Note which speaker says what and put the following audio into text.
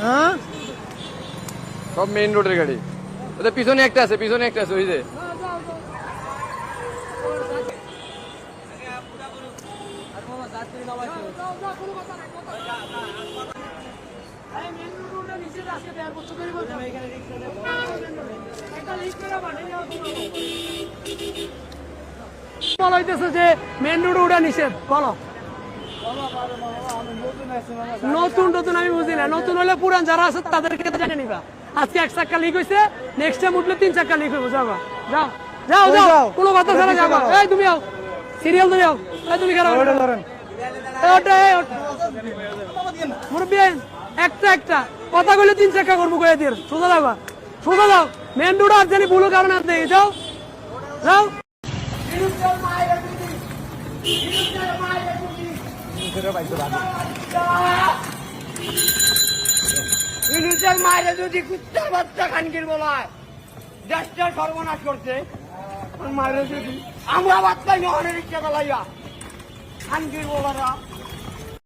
Speaker 1: হ্যাঁ
Speaker 2: সব মেইন রোডের গাড়ি। ওদের পিছনে একটা আছে, পিছনে একটা আছে, ওই যে
Speaker 1: বলা হইতেছে যে মেন রোড ওটা নিষেধ। বলো নতুন নতুন আমি বুঝি না, নতুন হলে পুরান যারা আছে তাদেরকে জানে নিবা। আজকে 1 চাক্কা লিক হয়েছে, নেক্সট টাইম উঠলে 3 চাক্কা লিক হইব। যাও যাও যাও যাও, কোনো কথা ছাড়া যাবা। এই তুমি আও, সিরিয়াল তুমি আও। এই তুমি খারাপ মুরব্বী, একটা একটা কথা কইলে 3 চাক্কা করবো কয়ে দিয়ে সোজা যাবা, সোজা যাও। মেন রোড আর জানি ভুলো কারণে আপনি যাও যাও। মায়ের যদি কুত্তার বাচ্চা খানকির বলায় দেশটা সর্বনাশ করছে, মায়ের যদি আমরা বাচ্চাই নহরে রিক্সা চালাইয়া খানকির বলারা